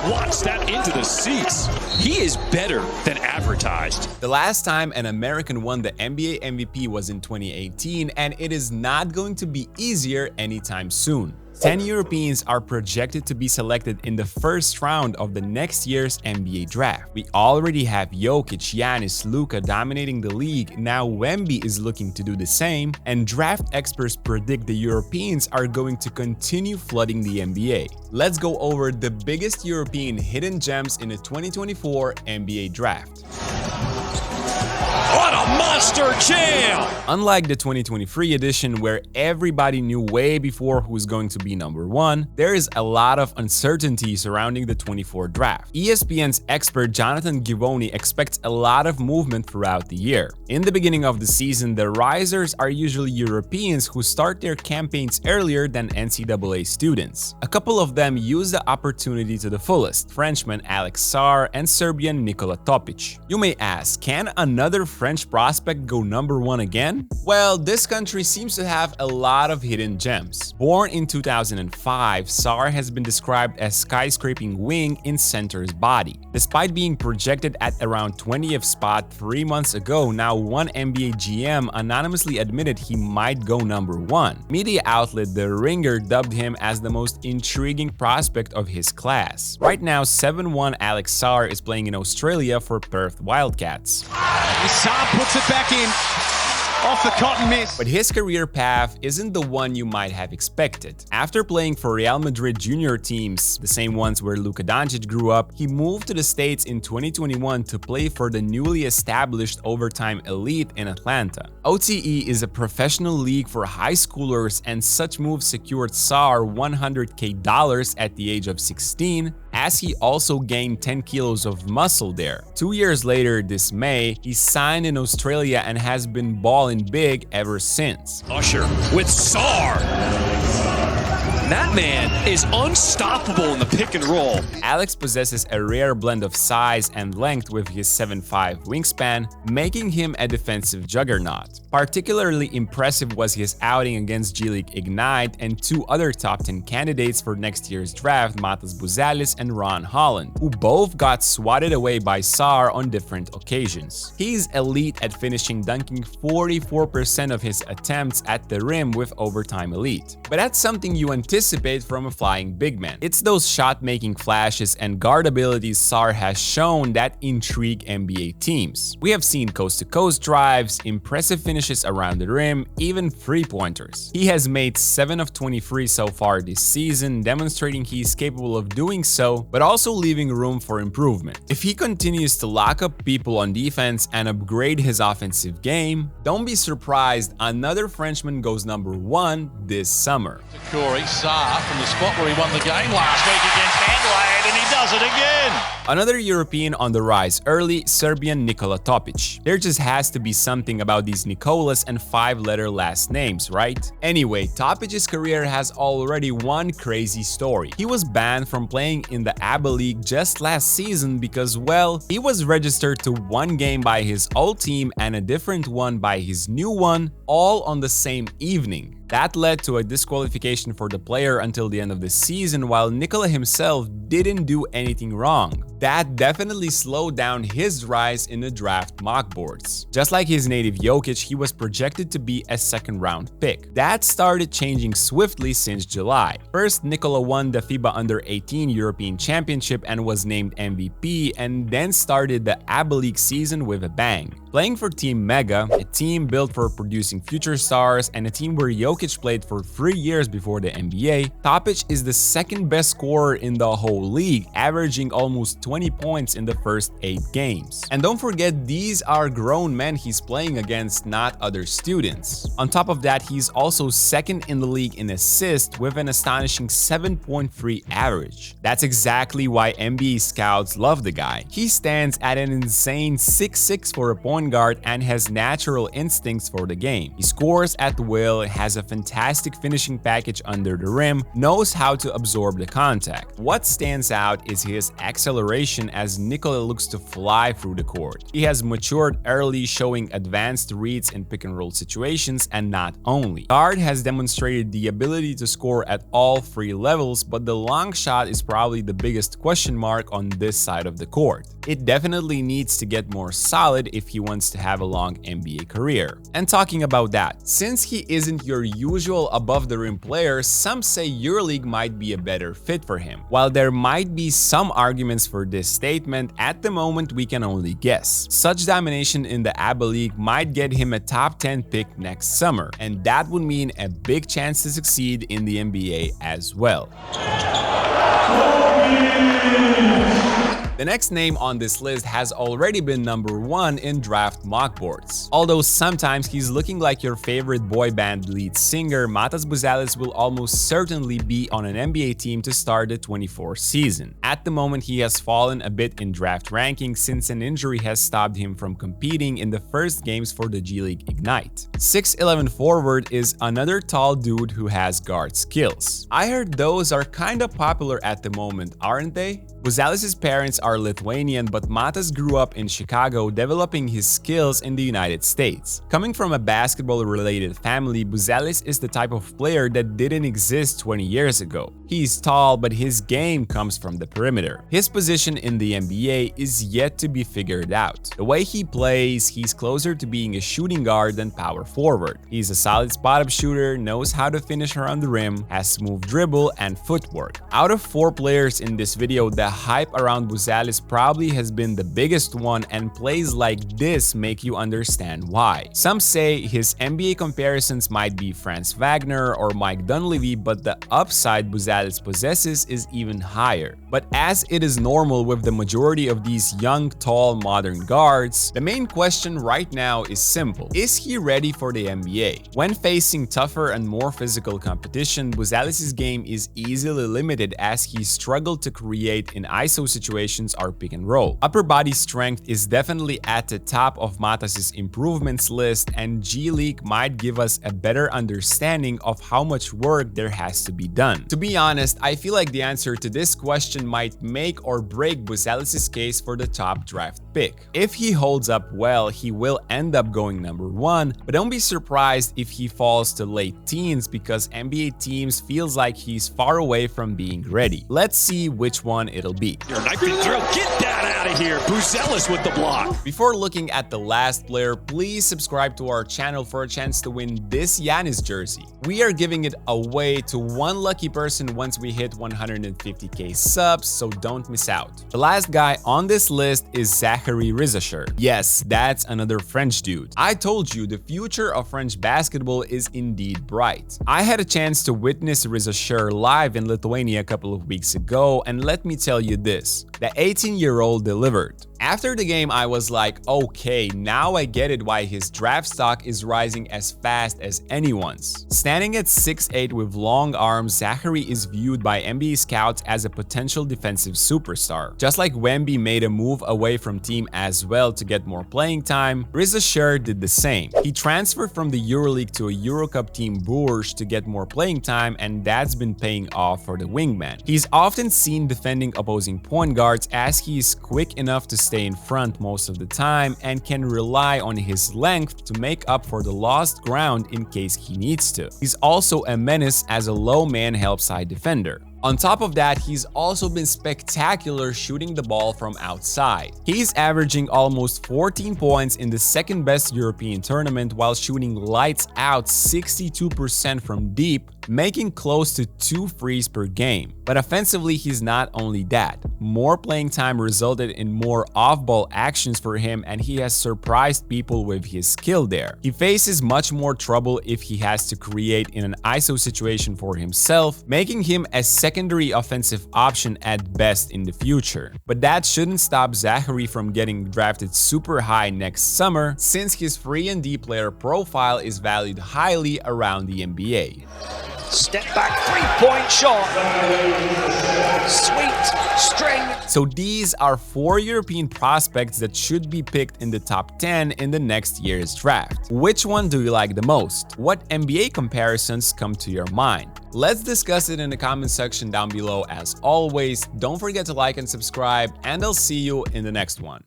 Watch that into the seats. He is better than advertised. The last time an American won the NBA MVP was in 2018, and it is not going to be easier anytime soon. 10 Europeans are projected to be selected in the first round of the next year's NBA draft. We already have Jokic, Giannis, Luka dominating the league. Now Wemby is looking to do the same, and draft experts predict the Europeans are going to continue flooding the NBA. Let's go over the biggest European hidden gems in the 2024 NBA draft. What a monster jam! Unlike the 2023 edition, where everybody knew way before who was going to be number one, there is a lot of uncertainty surrounding the 24 draft. ESPN's expert Johnathan Givony expects a lot of movement throughout the year. In the beginning of the season, the risers are usually Europeans who start their campaigns earlier than NCAA students. A couple of them use the opportunity to the fullest: Frenchman Alex Sarr and Serbian Nikola Topic. You may ask, can another French prospect go number one again? Well, this country seems to have a lot of hidden gems. Born in 2005, Sarr has been described as skyscraping wing in center's body. Despite being projected at around 20th spot 3 months ago, now one NBA GM anonymously admitted he might go number one. Media outlet The Ringer dubbed him as the most intriguing prospect of his class. Right now, 7'1" Alex Sarr is playing in Australia for Perth Wildcats. Sarr puts it back in. Off the cotton miss. But his career path isn't the one you might have expected. After playing for Real Madrid junior teams, the same ones where Luka Doncic grew up, he moved to the States in 2021 to play for the newly established Overtime Elite in Atlanta. OTE is a professional league for high schoolers, and such moves secured Sarr $100K at the age of 16, as he also gained 10 kilos of muscle there. 2 years later, this May, he signed in Australia and has been balling big ever since. Usher with Sarr. That man is unstoppable in the pick and roll. Alex possesses a rare blend of size and length with his 7'5" wingspan, making him a defensive juggernaut. Particularly impressive was his outing against G League Ignite and two other top 10 candidates for next year's draft, Buzelis and Ron Holland, who both got swatted away by Sarr on different occasions. He's elite at finishing, dunking 44% of his attempts at the rim with Overtime Elite. But that's something you anticipate from a flying big man. It's those shot-making flashes and guard abilities Sarr has shown that intrigue NBA teams. We have seen coast-to-coast drives, impressive finishes around the rim, even three-pointers. He has made 7 of 23 so far this season, demonstrating he's capable of doing so, but also leaving room for improvement. If he continues to lock up people on defense and upgrade his offensive game, don't be surprised another Frenchman goes number one this summer. Sarr from the spot where he won the game last week against Adelaide, and he does it again. Another European on the rise early, Serbian Nikola Topic. There just has to be something about these Nicolas and 5-letter last names, right? Anyway, Topic's career has already one crazy story. He was banned from playing in the ABA League just last season because, well, he was registered to one game by his old team and a different one by his new one, all on the same evening. That led to a disqualification for the player until the end of the season, while Nicola himself didn't do anything wrong. That definitely slowed down his rise in the draft mock boards. Just like his native Jokic, he was projected to be a second-round pick. That started changing swiftly since July. First, Nicola won the FIBA Under-18 European Championship and was named MVP, and then started the ABA League season with a bang. Playing for Team Mega, a team built for producing future stars and a team where Jokic played for 3 years before the NBA, Topic is the second best scorer in the whole league, averaging almost 20 points in the first 8 games. And don't forget, these are grown men he's playing against, not other students. On top of that, he's also second in the league in assists with an astonishing 7.3 average. That's exactly why NBA scouts love the guy. He stands at an insane 6'6" for a point guard and has natural instincts for the game. He scores at will, has a fantastic finishing package under the rim, knows how to absorb the contact. What stands out is his acceleration as Nicola looks to fly through the court. He has matured early, showing advanced reads in pick-and-roll situations, and not only. Guard has demonstrated the ability to score at all three levels, but the long shot is probably the biggest question mark on this side of the court. It definitely needs to get more solid if he wants to have a long NBA career. And talking about that, since he isn't your usual above-the-rim player, some say EuroLeague might be a better fit for him. While there might be some arguments for this statement, at the moment we can only guess. Such domination in the ABA League might get him a top 10 pick next summer, and that would mean a big chance to succeed in the NBA as well. The next name on this list has already been number 1 in draft mock boards. Although sometimes he's looking like your favorite boy band lead singer, Matas Buzelis will almost certainly be on an NBA team to start the 24 season. At the moment, he has fallen a bit in draft rankings since an injury has stopped him from competing in the first games for the G League Ignite. 6'11" forward is another tall dude who has guard skills. I heard those are kinda popular at the moment, aren't they? Buzelis' parents are Lithuanian, but Matas grew up in Chicago, developing his skills in the United States. Coming from a basketball-related family, Buzelis is the type of player that didn't exist 20 years ago. He's tall, but his game comes from the perimeter. His position in the NBA is yet to be figured out. The way he plays, he's closer to being a shooting guard than power forward. He's a solid spot-up shooter, knows how to finish around the rim, has smooth dribble and footwork. Out of 4 players in this video, the hype around Buzelis probably has been the biggest one, and plays like this make you understand why. Some say his NBA comparisons might be Franz Wagner or Mike Dunleavy, but the upside Buzelis possesses is even higher. But as it is normal with the majority of these young, tall, modern guards, the main question right now is simple. Is he ready for the NBA? When facing tougher and more physical competition, Buzelis' game is easily limited as he struggled to create in ISO situations or pick and roll. Upper body strength is definitely at the top of Matas' improvements list, and G League might give us a better understanding of how much work there has to be done. To be honest, I feel like the answer to this question might make or break Buzelis' case for the top draft pick. If he holds up well, he will end up going number 1, but don't be surprised if he falls to late teens because NBA teams feels like he's far away from being ready. Let's see which one it'll be. Your knife drill, get that out of here. Buzelis with the block. Before looking at the last player, please subscribe to our channel for a chance to win this Giannis jersey. We are giving it away to one lucky person once we hit 150k subs, so don't miss out. The last guy on this list is Zacharie Risacher. Yes, that's another French dude. I told you the future of French basketball is indeed bright. I had a chance to witness Risacher live in Lithuania a couple of weeks ago, and let me tell you this, the 18-year-old delivered. After the game, I was like, okay, now I get it why his draft stock is rising as fast as anyone's. Standing at 6'8" with long arms, Zacharie is viewed by NBA scouts as a potential defensive superstar. Just like Wemby made a move away from team as well to get more playing time, Risacher did the same. He transferred from the EuroLeague to a Eurocup team Bourges to get more playing time, and that's been paying off for the wingman. He's often seen defending opposing point guards as he is quick enough to stay in front most of the time and can rely on his length to make up for the lost ground in case he needs to. He's also a menace as a low man help side defender. On top of that, he's also been spectacular shooting the ball from outside. He's averaging almost 14 points in the second best European tournament while shooting lights out 62% from deep, making close to 2 threes per game. But offensively, he's not only that. More playing time resulted in more off-ball actions for him, and he has surprised people with his skill there. He faces much more trouble if he has to create in an ISO situation for himself, making him a secondary offensive option at best in the future. But that shouldn't stop Zacharie from getting drafted super high next summer, since his 3-and-D player profile is valued highly around the NBA. Step back, three-point shot. Sweet string. So these are 4 European prospects that should be picked in the top 10 in the next year's draft. Which one do you like the most? What NBA comparisons come to your mind? Let's discuss it in the comment section down below. As always, don't forget to like and subscribe, and I'll see you in the next one.